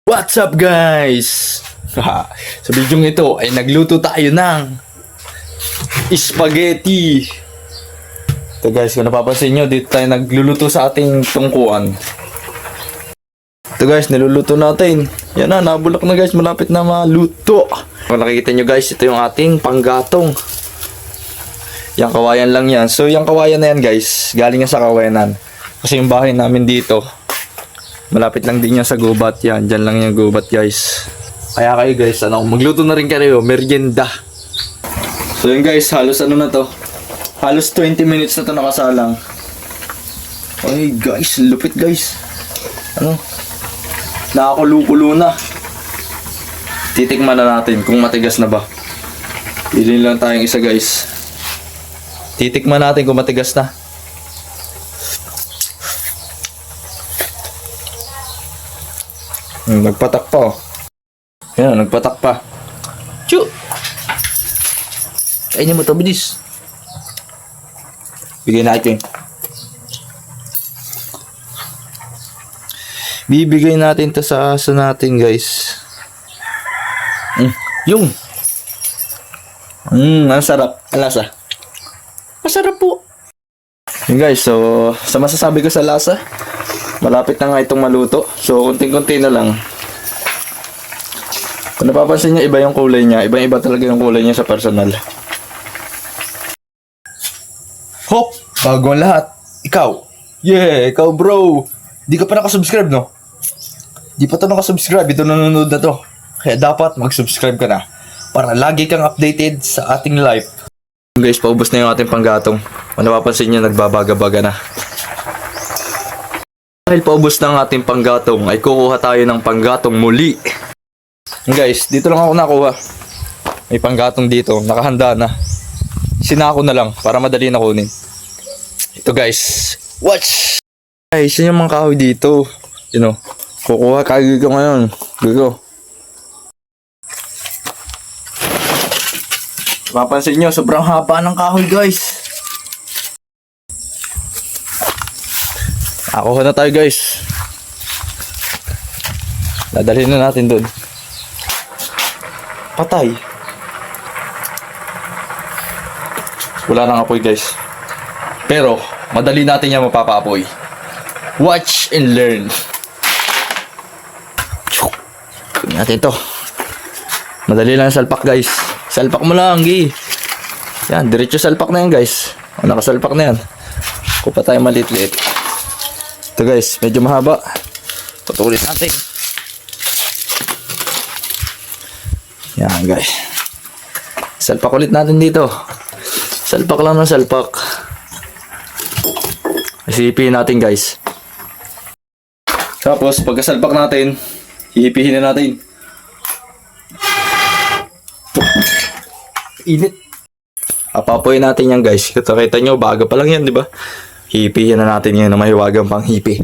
What's up guys? Sa video ito ay nagluto tayo ng spaghetti. Ito guys, kung napapansin nyo, dito tayo nagluluto sa ating tungkuan. Ito guys, niluluto natin. Yan na, nabulok na guys, malapit na maluto. Kung nakikita nyo guys, ito yung ating panggatong. Yang kawayan lang yan. So yung kawayan na yan guys, galing yan sa kawayanan. Kasi yung bahay namin dito, malapit lang din yan sa gubat. Yan, dyan lang yung gubat guys. Kaya kayo guys, magluto na rin kayo, merienda. So yun guys, halos na to. Halos 20 minutes na to nakasalang. Ay guys, lupit guys. Nakakulo-kulo na. Titikman na natin kung matigas na ba. Pili lang tayong isa guys. Titikman natin kung matigas na. Nagpatak pa oh. Yan, nagpatak pa. Chu! Kainin mo to, bilis. Bigay natin. Bibigay natin to sa aso natin guys. Yung. Ang sarap. Ang lasa. Masarap po. Yun guys, so sa masasabi ko sa lasa, malapit na nga itong maluto. So, kunting-kunti na lang. Kung napapansin nyo, iba yung kulay niya. Iba-iba talaga yung kulay niya sa personal. Hop! Bago ang lahat. Ikaw. Yeah, ikaw bro. Di ka pa nakasubscribe, no? Di pa to nakasubscribe. Ito nanonood na to. Kaya dapat mag-subscribe ka na. Para lagi kang updated sa ating life. Guys, paubos na yung ating panggatong. Kung napapansin nyo, nagbabaga-baga na. Dahil paubos na ang ating panggatong, ay kukuha tayo ng panggatong muli. Guys, dito lang ako nakuha. May panggatong dito, nakahanda na. Sinako na lang para madali na kunin. Ito guys, watch! Guys, yun yung mga kahoy dito. You know, kukuha kahoy ko ngayon. Go. Mapansin nyo, sobrang haba ng kahoy guys. Nakuha na tayo guys. Dadalhin na natin doon. Patay. Wala nang apoy guys. Pero madali natin yan mapapaapoy. Watch and learn. Tingnan natin to. Madali lang salpak guys. Salpak mo lang, gi. Yan, diretso salpak na yan guys. Nakasalpak na yan. Kupa tayo maliit-liit. Ito guys, medyo mahaba. Putulin natin. Yan guys. Salpak ulit natin dito. Salpak lang ng salpak. Isipin natin guys. Tapos pagkasalpak natin, hihipihin na natin. Init. Apapoy natin yan guys. Kita nyo, baga pa lang yan, di ba? Hipihin na natin yan na mahiwagang pang hipi.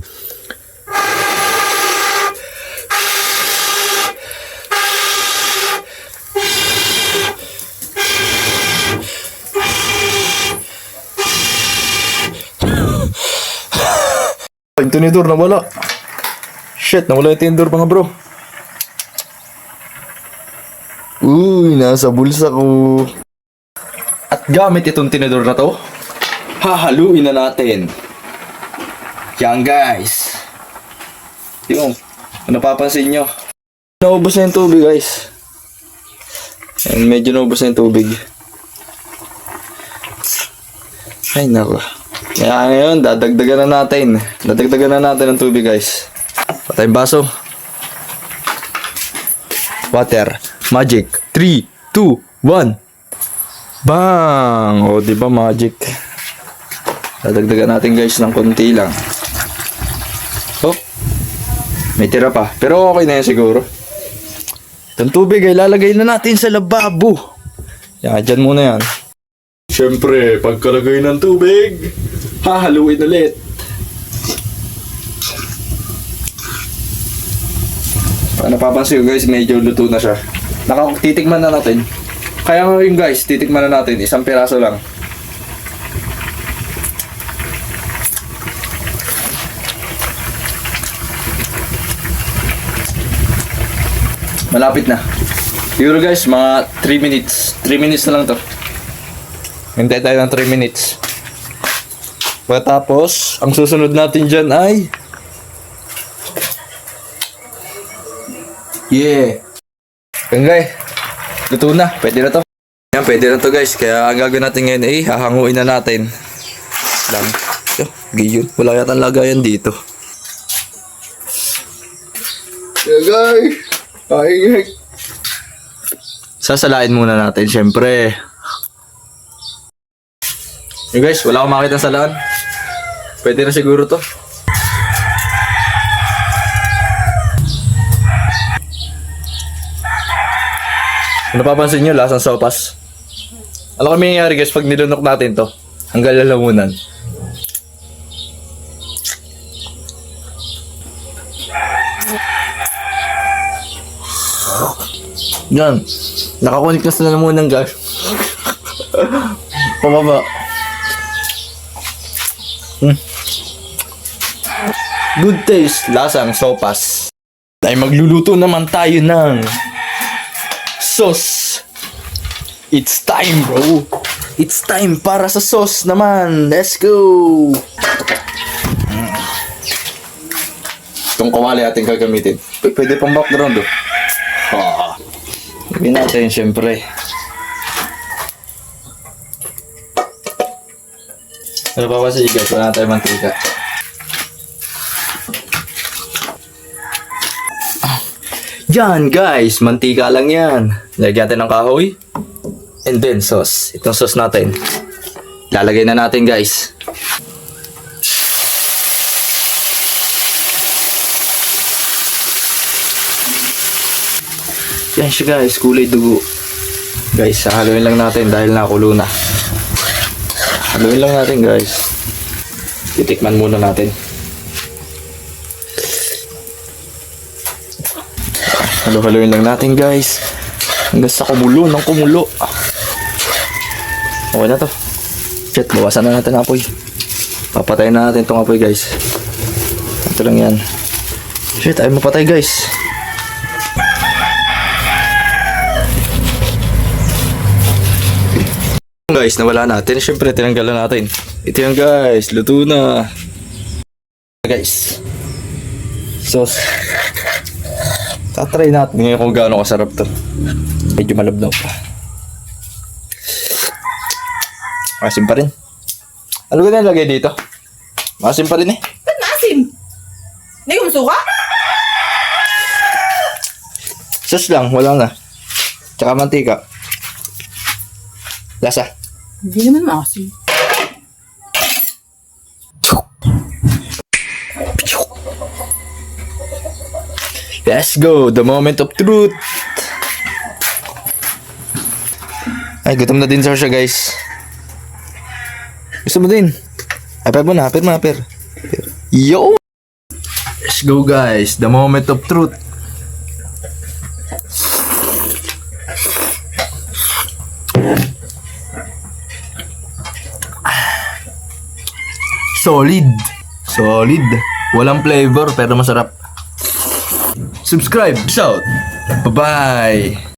Yung tinidor nawala. Shit, nawala yung tinidor mga bro. Uy, nasa bulsa ko. At gamit itong tinidor na to, hahaluin na natin. Yan guys. Yung, kung napapansin nyo, naubos na yung tubig guys. And medyo naubos na yung tubig. Ay nako. Kaya ngayon, dadagdagan na natin. Dadagdagan na natin ng tubig guys. Patay yung baso. Water. Magic. 3, 2, 1. Bang! O, diba magic? Dadagdagan natin guys ng konti lang. Oh, may tira pa. Pero okay na yan siguro. Itong tubig ay lalagay na natin sa lababo. Yan, dyan muna yan. Siyempre, pagkalagay ng tubig, hahaluin ulit. Napapansin ko guys, medyo luto na siya. Titikman na natin. Kaya ngayon guys, titikman na natin. Isang piraso lang. Malapit na. Siguro guys, mga 3 minutes. 3 minutes na lang to. Hintay tayo ng 3 minutes. Pagkatapos, ang susunod natin dyan ay... Yeah! Kangay, luto na. Pwede na to. Yan, pwede na to guys. Kaya ang gagawin natin ngayon ay hahanguin na natin. Lang. Yo, giyon. Wala yata lagayan dito. Yeah guys! Ay, sasalain muna natin, syempre. Yo guys, wala akong makita sa salaan. Pwede na siguro to. Kung napapansin nyo, lasang sopas. Ano kami nangyayari guys pag nilunok natin to? Hanggang lalamunan. Yan. Nakakunik na sa lalamunan guys. Pababa. Good taste, lasang sopas. Ay magluluto naman tayo ng sauce. It's time, bro. It's time para sa sauce naman. Let's go. Itong kawali ating gagamitin. Pwede pang background, oh. Gawin natin, syempre. Ano pa ba sa guys? Wala na tayo mantika. Yan guys, mantika lang yan. Lagyan natin ng kahoy. And then sauce. Itong sauce natin. Lalagay na natin guys. Yan siya guys, kulay dugo. Guys, haluin lang natin dahil nakulo na. Haluin lang natin guys. Titikman muna natin. Haluin lang natin guys. Hanggang sa kumulo ng kumulo. Okay na to. Shit, bawasan na natin ang apoy. Papatayin na natin itong apoy guys. Ito lang yan. Shit, ayaw mapatay guys. Guys, nawala natin. Siyempre, tinanggalan natin. Ito yan guys, luto na. Guys. Sauce. Tatry natin ngayon kung gaano kasarap to. Medyo malabnaw pa. Masim pa rin. Ano ba nilagay dito? Masim pa rin eh. Ba't maasim? Hindi ko masuka? Sauce lang, wala na. Tsaka mantika. Lasa. Hindi naman maasim. Let's go, the moment of truth. Ay, gutom na din siya guys. Gusto mo din? Aper mo na, aper. Yo! Let's go guys, the moment of truth. Solid. Walang flavor pero masarap. Subscribe. Peace out. Bye-bye.